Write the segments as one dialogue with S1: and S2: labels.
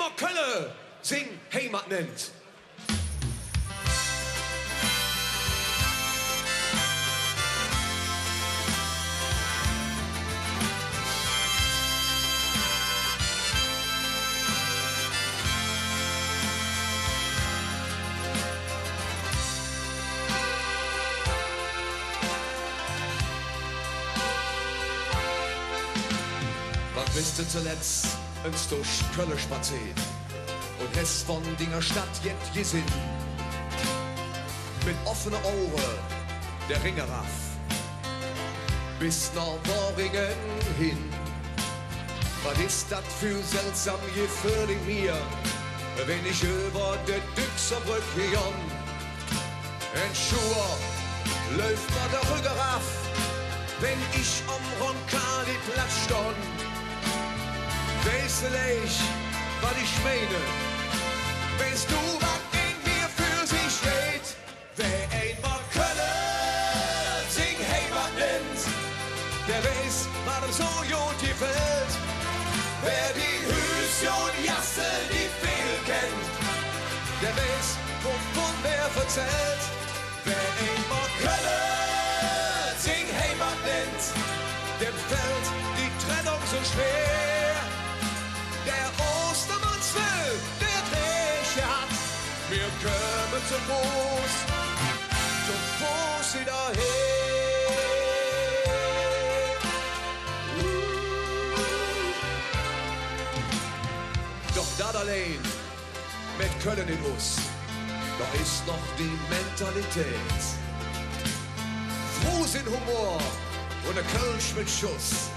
S1: immer Kölle sing Heimat nennt. Wann bist du zuletzt ins durch Köln spaziert und hast von Dinger Stadt jetzt gesehen? Mit offenen Augen der Ringeraff bis nach Worringen hin. Was ist das für seltsam Gefühl in mir, wenn ich über die Düxerbrücke gehe? Ein Schuhe läuft mir der Rücken raff, wenn ich am Roncalli-Platz stand. Weißt du nicht, was ich meine? Weißt du, was in mir für sich steht? Wer einmal Köln sing Heimat nennt, der weiß, was ihm so gut gefällt. Wer die Hüse und Jasse, die viel kennt, der weiß, wovon wer verzählt. Wer einmal Köln sing Heimat nennt, dem fällt die Trennung so schwer. Der Ostermannswill, der Träche hat, wir kommen zum Fuß wieder her. Doch das allein, mit Köln in uns, da ist noch die Mentalität. Frohsinn Humor und ein Kölsch mit Schuss,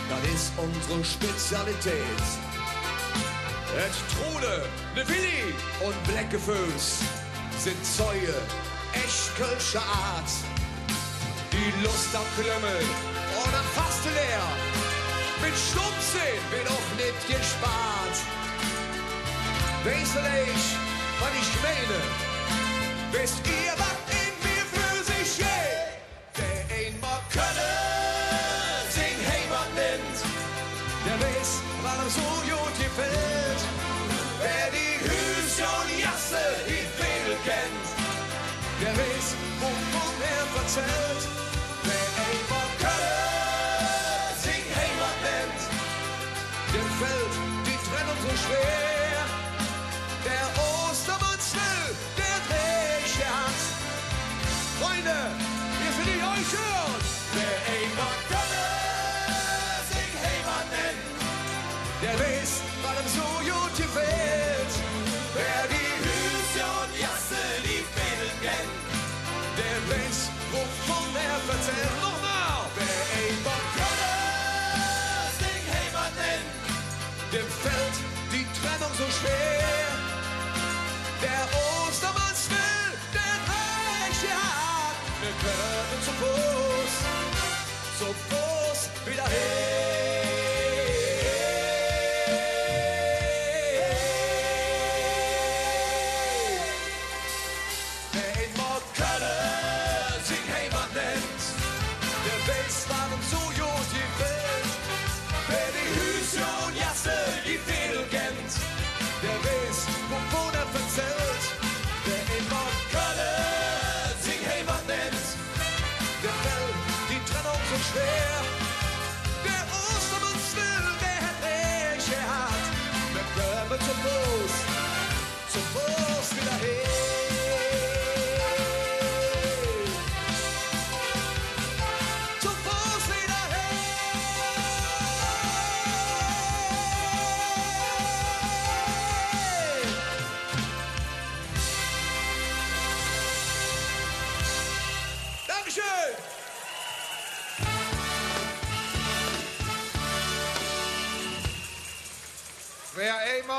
S1: das ist unsere Spezialität. Et Trude, ne Willi und Bleckefüß sind Zeuge echt kölscher Art. Die Lust am Klömmel und am Faste leer, mit Stumpfsinn wird auch nicht gespart. Weißt du nicht, was ich meine? Wisst ihr, was in mir für sich steht? Der einmal Köln sing Heimat nennt, der weiß, was ihm so gut gefällt. Wer die Hüse und Jasse, die Fädel kennt, der weiß, wovon er verzählt. Wer einmal Köln sing Heimat nennt, dem fällt die Trennung so schwer. Der Ostermannswill, der Träche hat. Freunde, wir sind die euch hören. Wer einmal Köln sing Heimat nennt, der weiß, was ihm so gut gefällt. Wer die Hüse und Jasse, die Fädel kennt, der weiß, wovon er verzählt. Nochmal! Wer einmal Köln sing Heimat nennt, dem fällt die Trennung so schwer. Der Ostermannswill, der Träche hat. Wir können zu Fuß wieder her. Wer einmal Köln sing Heimat nennt, der weiß, was ihm so gut gefällt. Wer die Hüse und Jasse, die Fädel kennt, der weiß, wovon er verzählt. Wer einmal Köln sing Heimat nennt, der fällt die Trennung so schwer. Der Ostermannswill, der Träche hat. Wir kommen zum Fuß wieder her. Zum Fuß wieder her. Dankeschön! Wer einmal